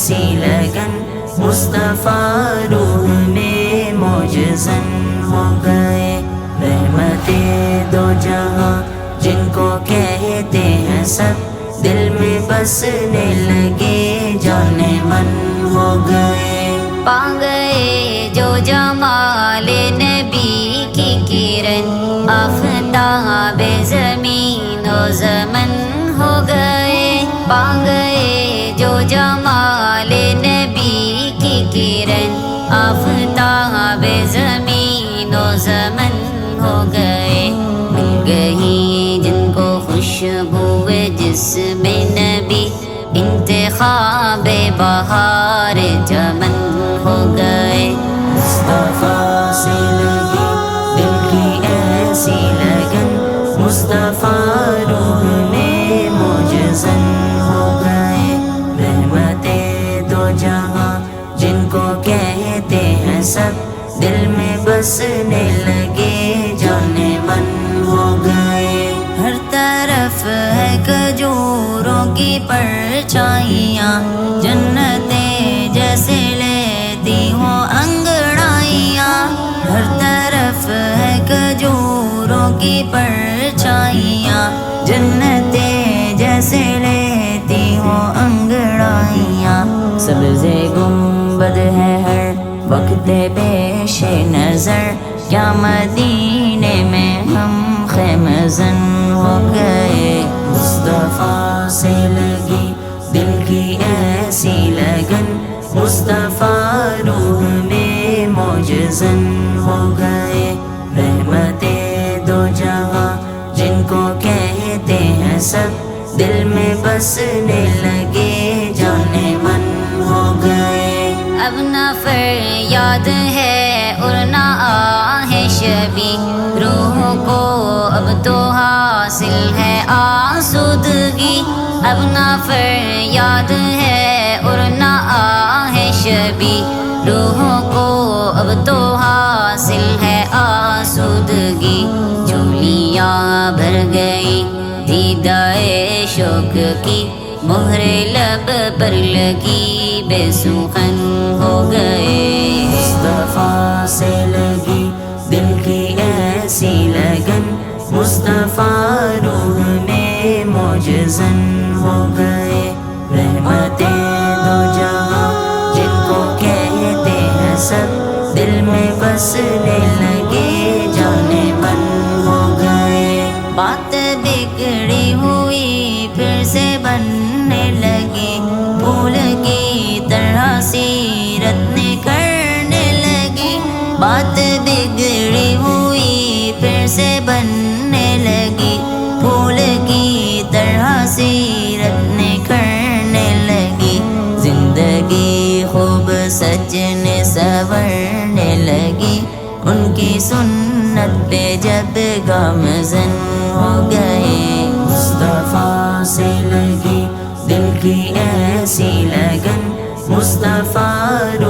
ایسی لگن مصطفیٰ روح میں معجزن ہو گئے، رحمت دو جہاں جن کو کہتے ہیں سب دل میں بسنے لگے، جانے من ہو گئے، پا گئے جو جمال نبی کی کرن، آفتاب زمین و زمن ہو گئے، پا گئے جو جمال نبی کی کرن، آفتاب زمین و زمن ہو گئے، مل گئی جن کو خوشبو جسم نبی، انتخاب بہار چمن ہو گئے، مصطفیٰ سے لگی دل کی ایسی لگن، مصطفیٰ روح میں معجزن ہو گئے، رحمت دو جہاں جن کو کہتے ہیں سب دل میں بسنے لگے، جانے من ہو گئے، ہر طرف ہے کھجوروں کی پرچھائیاں، جنتیں جیسے لیتی ہوں انگڑائیاں، ہر طرف ہے کھجوروں کی پرچھائیاں، جنتیں جیسے لیتی ہوں انگڑائیاں، سبز گنبد ہے ہر وقت پیش نظر، کیا مدینے میں ہم خیمزن ہو گئے، مصطفیٰ سے لگی دل کی ایسی لگن، مصطفیٰ روح میں معجزن ہو گئے، رحمت دو جہاں جن کو کہتے ہیں سب دل میں بسنے لگے، جانے من ہو گئے، اب نہ فریاد ہے اور نہ آہ شبی، روح کو اب تو حاصل ہے آسودگی، اب نہ فریاد ہے اور نہ آہ شبی، روح کو اب تو حاصل ہے آسودگی، جھولیاں بھر گئی دیدائے شوق کی، مہر لب پر لگی بے سخن ہو گئے، مصطفیٰ سے لگی دل کی ایسی لگن، مصطفیٰ روح میں معجزن ہو گئے، رحمت دو جہاں جن کو کہتے ہیں سب دل میں بسنے لگے، جانے من ہو گئے، بات بگڑی ہوئی پھر سے بننے لگی، پھول کی طرح سیرت نکھرنے لگی، بات بگڑی ہوئی پھر سے بننے لگی، پھول کی طرح سیرت نکھرنے لگی، زندگی خوب سجنے سنورنے لگی، ان کی سنت پہ جب گامزن ہو گئے، مصطفیٰ سے لگی دل کی ایسی لگن، مصطفیٰ